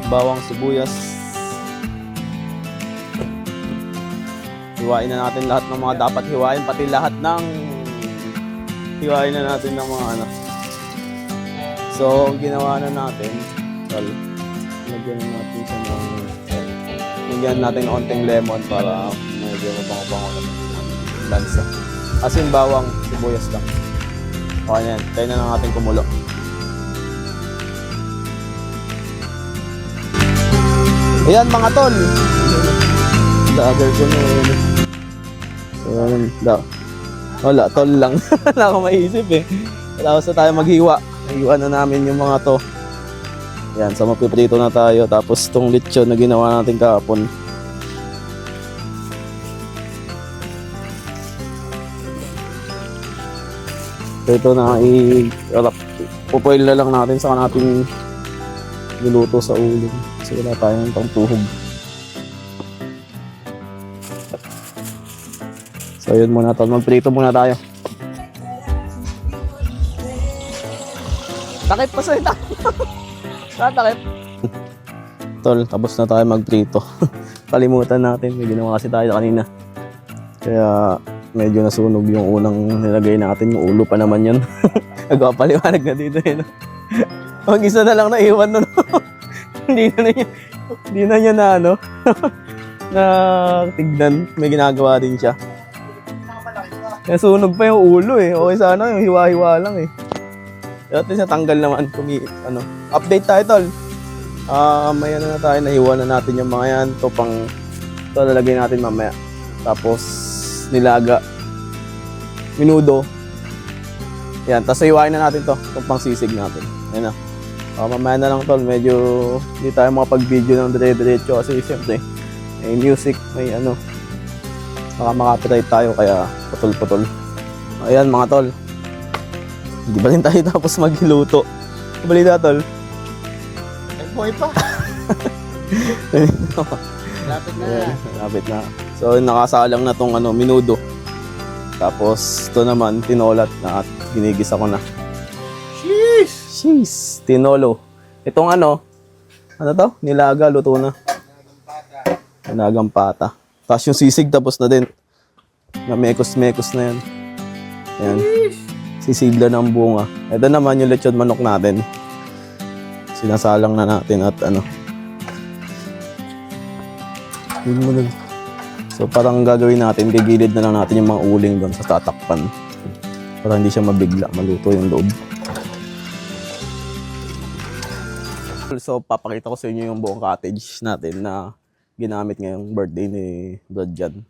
bawang, sibuyas. Hiwain na natin lahat ng mga dapat hiwain, pati lahat ng hiwain na natin ng mga ano. So, ginawa na natin, lagyan natin siya ng lagyan natin ng onting lemon para medyo mabango-bango naman yung lansa. Asin, bawang, sibuyas lang. Okay na yan. Tayo na lang natin kumulo. Ayan mga tol. Lager ko na yun. So, wala, tol lang. Wala akong maisip eh. Tapos na tayo maghiwa. Hiwa na namin yung mga to. Ayan, so mapiprito na tayo. Tapos itong lechon na ginawa natin kahapon. So ito na pupoil na lang natin sa natin niluto sa uling. Kasi wala tayong pangtuhog. So yun muna tol, magprito muna tayo. Takip pa sa'yo, takip. Tol, tapos na tayo magprito. Kalimutan natin, may ginawa kasi tayo kanina. Kaya medyo nasunog yung unang nilagay natin, yung ulo pa naman yun. Nagpapaliwanag na dito yun. Mag-isa na lang naiwan nun. Hindi na niya na ano, na tignan, may ginagawa din siya. Nasunog pa yung ulo eh. Okay sana yung hiwa-hiwa lang eh. At least natanggal naman. Update tayo tol. Maya na tayo, nahiwa na natin yung mga yan. Ito lalagay natin mamaya. Tapos nilaga. Minudo. Yan, tapos hiwain na natin to. Itong pang sisig natin. Ayan na. Mamaya na lang tol. Medyo hindi tayo makapag-video ng dire-diretso kasi siyempre may music, may ano. Baka makapiright tayo kaya putol-putol. Ayan mga tol. Hindi ba rin tayo tapos magluto? Balita tol. Boy pa. Lapit na. Ayan, lapit na. So nakasalang na tong minudo. Tapos ito naman tinolat na at ginigisa ko na. Sheesh! Tinolo. Itong ano to? Nilaga, luto na. Nilagang pata. Tapos yung sisig tapos na din. Na mekos-mekos na yan. Ayan. Sisigla ng bunga. Ito naman yung lechon manok natin. Sinasalang na natin at ano. So parang gagawin natin, gigilid na lang natin yung mga uling doon sa tatakpan. Para hindi siya mabigla, maluto yung loob. So papakita ko sa inyo yung buong cottage natin na ginamit ngayong birthday ni Brad Jan.